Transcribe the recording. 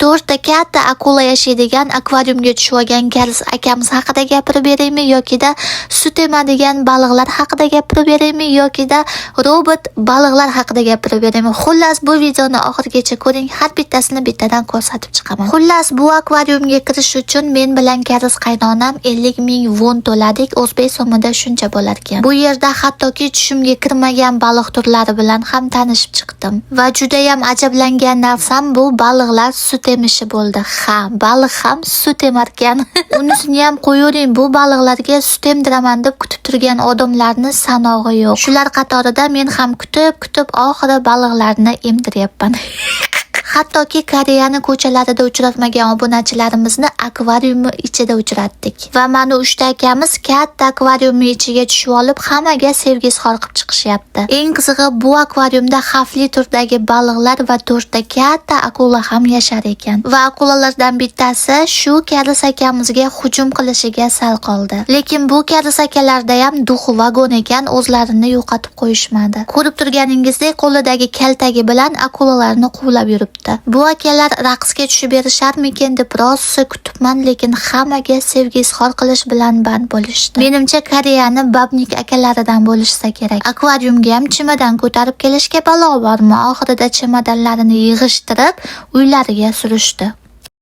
to'rtta katta akula yashaydigan akvariumga tushib olgan karis akamiz haqida gapirib beraymi yokida sut emadigan baliqlar haqida gapirib beraymi yokida robot baliqlar haqida gapirib beraymi? Xullas bu videoni oxirigacha ko'ring, har bittasini bittadan ko'rsatib chiqaman. Xullas bu akvariumga kirish uchun men bilan karis qaynonam 50 ming won to'ladik. O'zbek so'mida shuncha bo'lar ekan. Bu yerda hattoki tushimga kirmagan baliq turlari bilan ham tanishib chiqdim va juda ham ajablangan narsam bu baliqlar sut emishi bo'ldi. Ha, baliq ham sut emarkan. Unisini ham qo'yavering, bu baliqlarga sut emdiraman deb kutib turgan odamlarni sanog'i yo'q. Shular qatorida men ham kutib oxiri baliqlarni emdiryapman. Hattoki Koreyani ko'chalarida uchratmagan obunachilarimizni akvariumi ichida uchratdik. Va mana 3 ta akamiz katta akvariumni ichiga tushib olib, hammaga sevgi izhor qilib chiqishyapti. Eng qizig'i bu akvariumda xavfli turdagi baliqlar va 4 ta katta akula ham yashar ekan. Va akulalardan bittasi shu karis akamizga hujum qilishiga sal qoldi. Lekin bu karis akalarda ham duxi vagon ekan, o'zlarini yo'qotib qo'yishmadi. Ko'rib turganingizdek, qo'lidagi kaltagi bilan akulalarni quvlab yuribdi. Bu akalar raqsga tushib berisharmikin deb rosa kutibman, lekin hammaga sevgi izhor qilish bilan band bo'lishdi. Menimcha Koreyani babnik akalaridan bo'lishsa kerak. Akvariumga ham chimadan ko'tarib kelishga balo bormi? Oxirida chimadanlarini yig'ishtirib uylariga surishdi.